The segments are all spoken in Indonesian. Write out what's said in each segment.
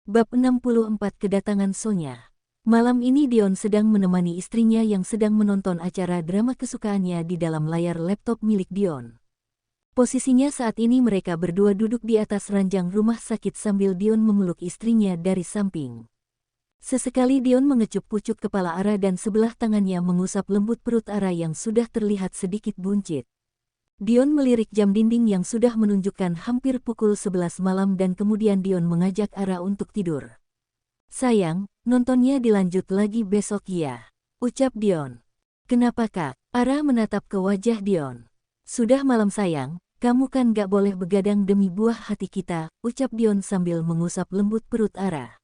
Bab 64 Kedatangan Sonya. Malam ini Dion sedang menemani istrinya yang sedang menonton acara drama kesukaannya di dalam layar laptop milik Dion. Posisinya saat ini mereka berdua duduk di atas ranjang rumah sakit sambil Dion memeluk istrinya dari samping. Sesekali Dion mengecup pucuk kepala Ara dan sebelah tangannya mengusap lembut perut Ara yang sudah terlihat sedikit buncit. Dion melirik jam dinding yang sudah menunjukkan hampir pukul 11 malam dan kemudian Dion mengajak Ara untuk tidur. "Sayang, nontonnya dilanjut lagi besok ya," ucap Dion. "Kenapa Kak?" Ara menatap ke wajah Dion. "Sudah malam sayang, kamu kan gak boleh begadang demi buah hati kita," ucap Dion sambil mengusap lembut perut Ara.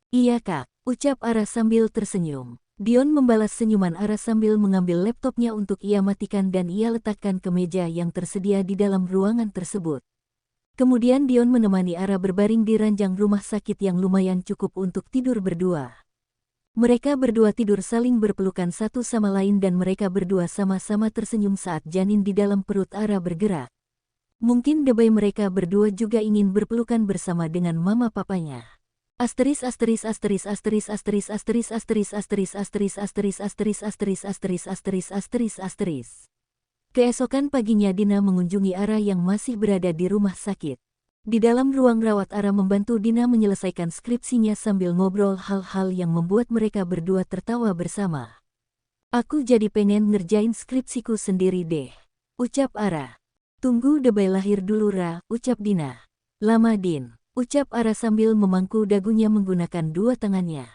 "Iya Kak," ucap Ara sambil tersenyum. Dion membalas senyuman Ara sambil mengambil laptopnya untuk ia matikan dan ia letakkan ke meja yang tersedia di dalam ruangan tersebut. Kemudian Dion menemani Ara berbaring di ranjang rumah sakit yang lumayan cukup untuk tidur berdua. Mereka berdua tidur saling berpelukan satu sama lain dan mereka berdua sama-sama tersenyum saat janin di dalam perut Ara bergerak. Mungkin debai mereka berdua juga ingin berpelukan bersama dengan mama papanya. Asteris asteris asteris asteris asteris asteris asteris asteris asteris asteris asteris asteris asteris asteris asteris asteris. Keesokan paginya Dina mengunjungi Ara yang masih berada di rumah sakit. Di dalam ruang rawat Ara membantu Dina menyelesaikan skripsinya sambil ngobrol hal-hal yang membuat mereka berdua tertawa bersama. "Aku jadi pengen ngerjain skripsiku sendiri deh," ucap Ara. "Tunggu debai lahir dulu Ra," ucap Dina. "Lama Din," ucap Ara sambil memangku dagunya menggunakan dua tangannya.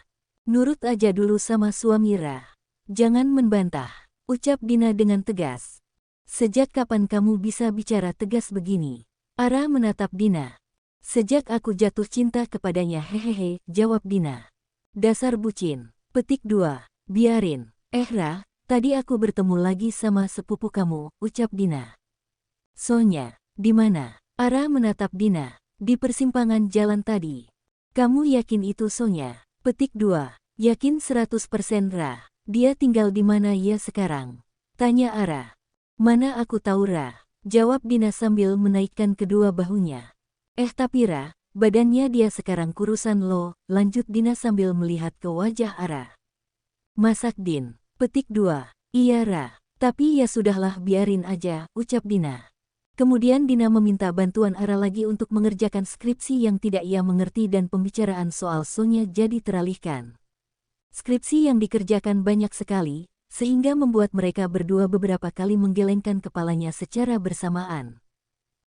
"Nurut aja dulu sama suami Ra. Jangan membantah," ucap Dina dengan tegas. "Sejak kapan kamu bisa bicara tegas begini?" Ara menatap Dina. "Sejak aku jatuh cinta kepadanya hehehe," jawab Dina. "Dasar bucin." Petik 2. "Biarin." Ra, tadi aku bertemu lagi sama sepupu kamu," ucap Dina. "Sonya, di mana?" Ara menatap Dina. "Di persimpangan jalan tadi." "Kamu yakin itu Sonya?" Petik 2. "Yakin 100% Ra. Dia tinggal di mana ya sekarang?" tanya Ara. "Mana aku tahu Ra," jawab Dina sambil menaikkan kedua bahunya. Tapi Ra, badannya dia sekarang kurusan loh," lanjut Dina sambil melihat ke wajah Ara. "Masak Din." Petik 2. "Iya Ra, tapi ya sudahlah biarin aja," ucap Dina. Kemudian Dina meminta bantuan Ara lagi untuk mengerjakan skripsi yang tidak ia mengerti dan pembicaraan soal Sonya jadi teralihkan. Skripsi yang dikerjakan banyak sekali, sehingga membuat mereka berdua beberapa kali menggelengkan kepalanya secara bersamaan.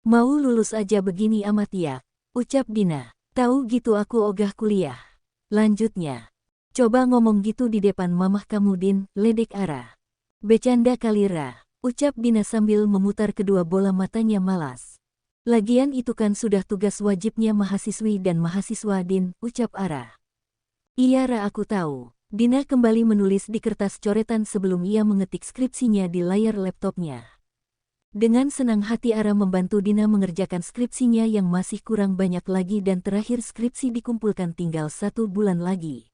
"Mau lulus aja begini amat ya," ucap Dina. "Tahu gitu aku ogah kuliah." Lanjutnya, "Coba ngomong gitu di depan mamah kamu Din," ledek Ara. "Becanda kali Ra," ucap Dina sambil memutar kedua bola matanya malas. "Lagian itu kan sudah tugas wajibnya mahasiswi dan mahasiswa Din," ucap Ara. "Iya Ra aku tahu." Dina kembali menulis di kertas coretan sebelum ia mengetik skripsinya di layar laptopnya. Dengan senang hati Ara membantu Dina mengerjakan skripsinya yang masih kurang banyak lagi dan terakhir skripsi dikumpulkan tinggal 1 bulan lagi.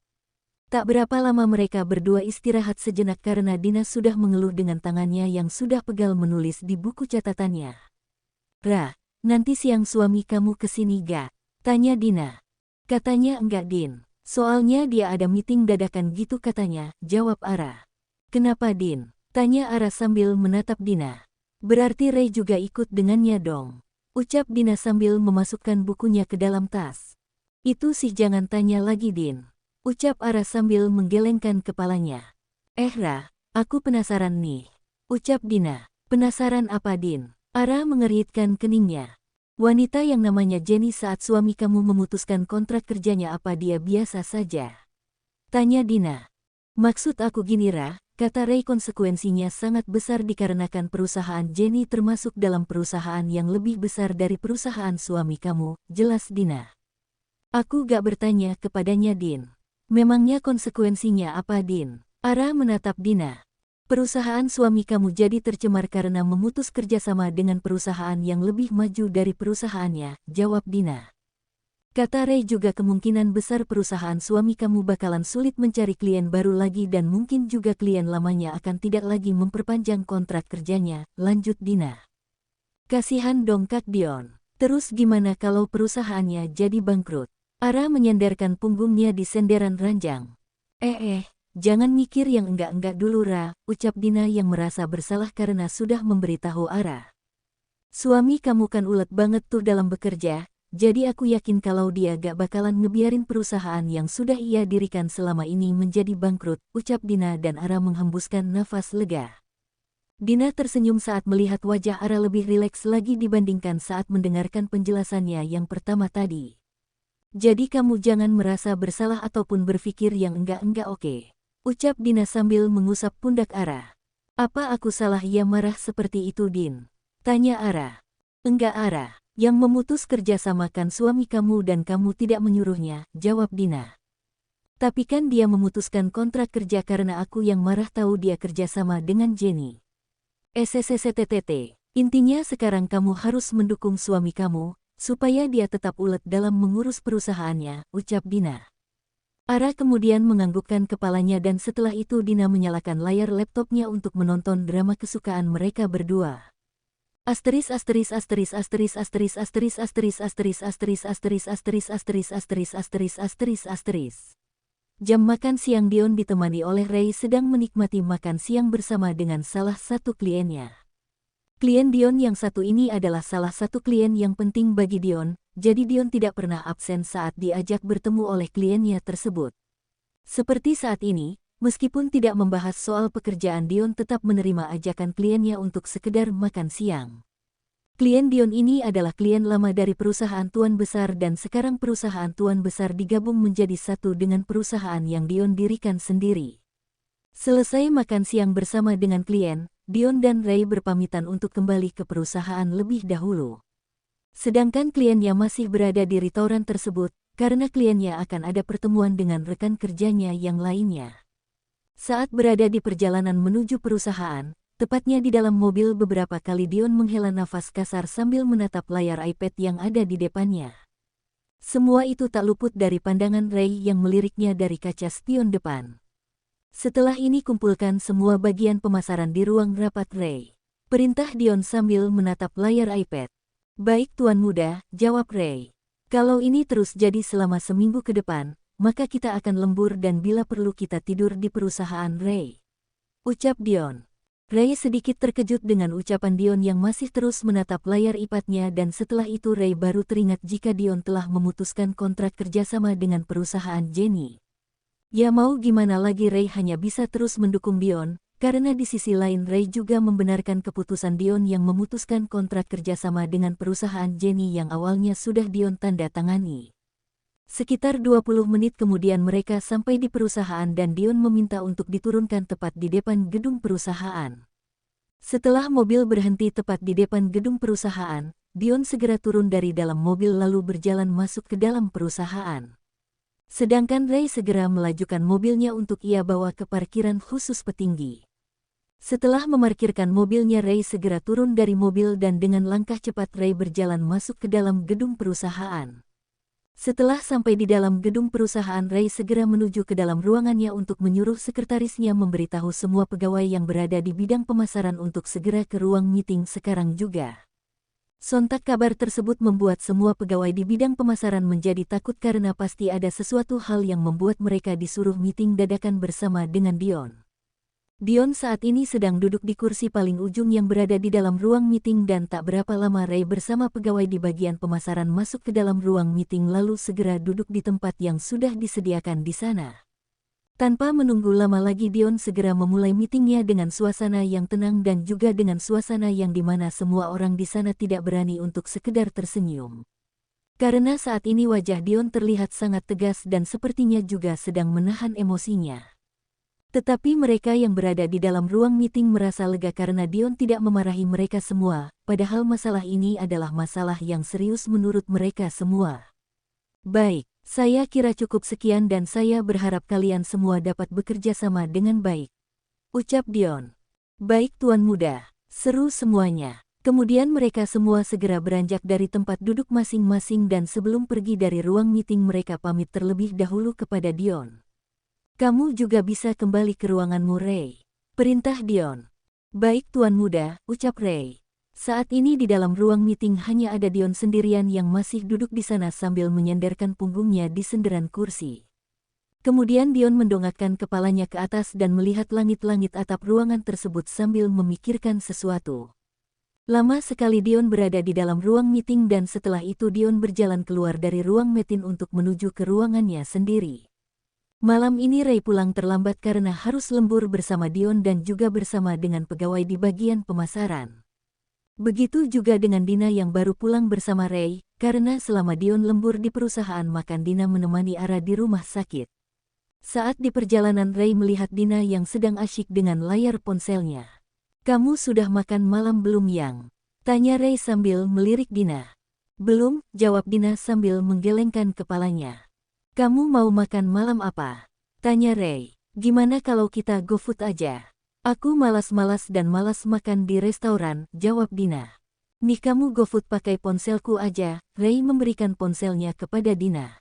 Tak berapa lama mereka berdua istirahat sejenak karena Dina sudah mengeluh dengan tangannya yang sudah pegal menulis di buku catatannya. "Ra, nanti siang suami kamu kesini gak?" tanya Dina. "Katanya enggak Din. Soalnya dia ada meeting dadakan gitu katanya," jawab Ara. "Kenapa Din?" tanya Ara sambil menatap Dina. "Berarti Ray juga ikut dengannya dong," ucap Dina sambil memasukkan bukunya ke dalam tas. "Itu sih jangan tanya lagi Din," ucap Ara sambil menggelengkan kepalanya. Ra, aku penasaran nih," ucap Dina. "Penasaran apa Din?" Ara mengeritkan keningnya. "Wanita yang namanya Jenny saat suami kamu memutuskan kontrak kerjanya apa dia biasa saja?" tanya Dina. "Maksud aku gini Ra," kata Ray, "konsekuensinya sangat besar dikarenakan perusahaan Jenny termasuk dalam perusahaan yang lebih besar dari perusahaan suami kamu," jelas Dina. "Aku gak bertanya kepadanya Din. Memangnya konsekuensinya apa Din?" Ara menatap Dina. "Perusahaan suami kamu jadi tercemar karena memutus kerjasama dengan perusahaan yang lebih maju dari perusahaannya," jawab Dina. "Kata Ray juga kemungkinan besar perusahaan suami kamu bakalan sulit mencari klien baru lagi dan mungkin juga klien lamanya akan tidak lagi memperpanjang kontrak kerjanya," lanjut Dina. "Kasihan dong Kak Dion. Terus gimana kalau perusahaannya jadi bangkrut?" Ara menyandarkan punggungnya di senderan ranjang. Jangan mikir yang enggak-enggak dulu Ra, ucap Dina yang merasa bersalah karena sudah memberitahu Ara. Suami kamu kan ulet banget tuh dalam bekerja, jadi aku yakin kalau dia gak bakalan ngebiarin perusahaan yang sudah ia dirikan selama ini menjadi bangkrut, ucap Dina dan Ara menghembuskan nafas lega. Dina tersenyum saat melihat wajah Ara lebih rileks lagi dibandingkan saat mendengarkan penjelasannya yang pertama tadi. Jadi kamu jangan merasa bersalah ataupun berpikir yang enggak-enggak oke, ucap Dina sambil mengusap pundak Ara. Apa aku salah ya marah seperti itu Din? Tanya Ara. Enggak Ara. Yang memutus kerjasama kan suami kamu dan kamu tidak menyuruhnya, jawab Dina. Tapi kan dia memutuskan kontrak kerja karena aku yang marah tahu dia kerjasama dengan Jenny. SSSTTT. Intinya sekarang kamu harus mendukung suami kamu, supaya dia tetap ulet dalam mengurus perusahaannya, ucap Dina. Ara kemudian menganggukkan kepalanya dan setelah itu Dina menyalakan layar laptopnya untuk menonton drama kesukaan mereka berdua. Asteris asteris asteris asteris asteris asteris asteris asteris asteris asteris asteris asteris asteris asteris asteris asteris. Jam makan siang Dion ditemani oleh Ray sedang menikmati makan siang bersama dengan salah satu kliennya. Klien Dion yang satu ini adalah salah satu klien yang penting bagi Dion, jadi Dion tidak pernah absen saat diajak bertemu oleh kliennya tersebut. Seperti saat ini, meskipun tidak membahas soal pekerjaan Dion tetap menerima ajakan kliennya untuk sekedar makan siang. Klien Dion ini adalah klien lama dari perusahaan tuan besar dan sekarang perusahaan tuan besar digabung menjadi satu dengan perusahaan yang Dion dirikan sendiri. Selesai makan siang bersama dengan klien, Dion dan Ray berpamitan untuk kembali ke perusahaan lebih dahulu. Sedangkan kliennya masih berada di restoran tersebut, karena kliennya akan ada pertemuan dengan rekan kerjanya yang lainnya. Saat berada di perjalanan menuju perusahaan, tepatnya di dalam mobil beberapa kali Dion menghela nafas kasar sambil menatap layar iPad yang ada di depannya. Semua itu tak luput dari pandangan Ray yang meliriknya dari kaca spion depan. Setelah ini kumpulkan semua bagian pemasaran di ruang rapat Ray. Perintah Dion sambil menatap layar iPad. Baik Tuan Muda, jawab Ray. Kalau ini terus jadi selama seminggu ke depan, maka kita akan lembur dan bila perlu kita tidur di perusahaan Ray, ucap Dion. Ray sedikit terkejut dengan ucapan Dion yang masih terus menatap layar iPad-nya dan setelah itu Ray baru teringat jika Dion telah memutuskan kontrak kerjasama dengan perusahaan Jenny. Ya mau gimana lagi Ray hanya bisa terus mendukung Dion, karena di sisi lain Ray juga membenarkan keputusan Dion yang memutuskan kontrak kerjasama dengan perusahaan Jenny yang awalnya sudah Dion tanda tangani. Sekitar 20 menit kemudian mereka sampai di perusahaan dan Dion meminta untuk diturunkan tepat di depan gedung perusahaan. Setelah mobil berhenti tepat di depan gedung perusahaan, Dion segera turun dari dalam mobil lalu berjalan masuk ke dalam perusahaan. Sedangkan Ray segera melajukan mobilnya untuk ia bawa ke parkiran khusus petinggi. Setelah memarkirkan mobilnya Ray segera turun dari mobil dan dengan langkah cepat Ray berjalan masuk ke dalam gedung perusahaan. Setelah sampai di dalam gedung perusahaan Ray segera menuju ke dalam ruangannya untuk menyuruh sekretarisnya memberitahu semua pegawai yang berada di bidang pemasaran untuk segera ke ruang meeting sekarang juga. Sontak kabar tersebut membuat semua pegawai di bidang pemasaran menjadi takut karena pasti ada sesuatu hal yang membuat mereka disuruh meeting dadakan bersama dengan Dion. Dion saat ini sedang duduk di kursi paling ujung yang berada di dalam ruang meeting dan tak berapa lama Ray bersama pegawai di bagian pemasaran masuk ke dalam ruang meeting lalu segera duduk di tempat yang sudah disediakan di sana. Tanpa menunggu lama lagi Dion segera memulai meetingnya dengan suasana yang tenang dan juga dengan suasana yang dimana semua orang di sana tidak berani untuk sekedar tersenyum. Karena saat ini wajah Dion terlihat sangat tegas dan sepertinya juga sedang menahan emosinya. Tetapi mereka yang berada di dalam ruang meeting merasa lega karena Dion tidak memarahi mereka semua, padahal masalah ini adalah masalah yang serius menurut mereka semua. Baik, saya kira cukup sekian dan saya berharap kalian semua dapat bekerja sama dengan baik, ucap Dion. Baik Tuan Muda, seru semuanya. Kemudian mereka semua segera beranjak dari tempat duduk masing-masing dan sebelum pergi dari ruang meeting mereka pamit terlebih dahulu kepada Dion. Kamu juga bisa kembali ke ruanganmu Ray, perintah Dion. Baik Tuan Muda, ucap Ray. Saat ini di dalam ruang meeting hanya ada Dion sendirian yang masih duduk di sana sambil menyandarkan punggungnya di senderan kursi. Kemudian Dion mendongakkan kepalanya ke atas dan melihat langit-langit atap ruangan tersebut sambil memikirkan sesuatu. Lama sekali Dion berada di dalam ruang meeting dan setelah itu Dion berjalan keluar dari ruang meeting untuk menuju ke ruangannya sendiri. Malam ini Ray pulang terlambat karena harus lembur bersama Dion dan juga bersama dengan pegawai di bagian pemasaran. Begitu juga dengan Dina yang baru pulang bersama Ray, karena selama Dion lembur di perusahaan makan Dina menemani Ara di rumah sakit. Saat di perjalanan Ray melihat Dina yang sedang asyik dengan layar ponselnya. "Kamu sudah makan malam belum Yang?" tanya Ray sambil melirik Dina. "Belum," jawab Dina sambil menggelengkan kepalanya. "Kamu mau makan malam apa?" tanya Ray. "Gimana kalau kita GoFood aja?" "Aku malas-malas dan malas makan di restoran," jawab Dina. "Nih kamu GoFood pakai ponselku aja." Ray memberikan ponselnya kepada Dina.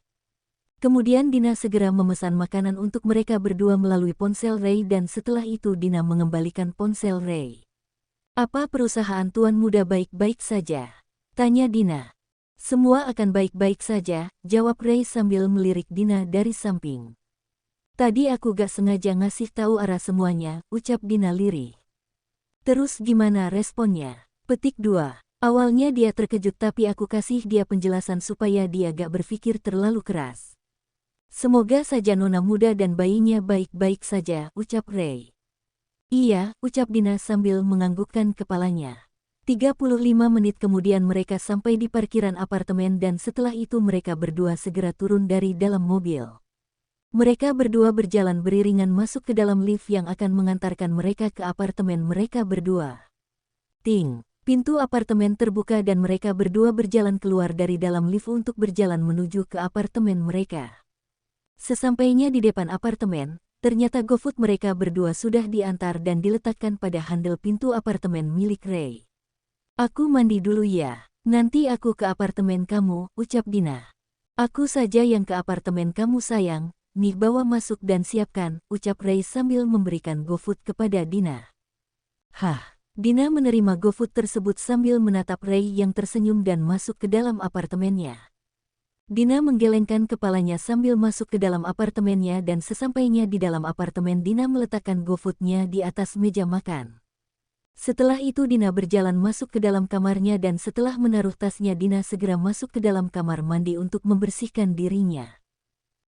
Kemudian Dina segera memesan makanan untuk mereka berdua melalui ponsel Ray dan setelah itu Dina mengembalikan ponsel Ray. "Apa perusahaan tuan muda baik-baik saja?" tanya Dina. "Semua akan baik-baik saja," jawab Ray sambil melirik Dina dari samping. "Tadi aku gak sengaja ngasih tahu Ara semuanya," ucap Dina lirih. "Terus gimana responnya?" Petik 2. "Awalnya dia terkejut tapi aku kasih dia penjelasan supaya dia gak berpikir terlalu keras. Semoga saja nona muda dan bayinya baik-baik saja," ucap Ray. "Iya," ucap Dina sambil menganggukkan kepalanya. 35 menit kemudian mereka sampai di parkiran apartemen dan setelah itu mereka berdua segera turun dari dalam mobil. Mereka berdua berjalan beriringan masuk ke dalam lift yang akan mengantarkan mereka ke apartemen mereka berdua. Ting! Pintu apartemen terbuka dan mereka berdua berjalan keluar dari dalam lift untuk berjalan menuju ke apartemen mereka. Sesampainya di depan apartemen, ternyata GoFood mereka berdua sudah diantar dan diletakkan pada handle pintu apartemen milik Ray. "Aku mandi dulu ya, nanti aku ke apartemen kamu," ucap Dina. "Aku saja yang ke apartemen kamu sayang, nih bawa masuk dan siapkan," ucap Ray sambil memberikan GoFood kepada Dina. "Hah?" Dina menerima GoFood tersebut sambil menatap Ray yang tersenyum dan masuk ke dalam apartemennya. Dina menggelengkan kepalanya sambil masuk ke dalam apartemennya dan sesampainya di dalam apartemen Dina meletakkan GoFood-nya di atas meja makan. Setelah itu Dina berjalan masuk ke dalam kamarnya dan setelah menaruh tasnya Dina segera masuk ke dalam kamar mandi untuk membersihkan dirinya.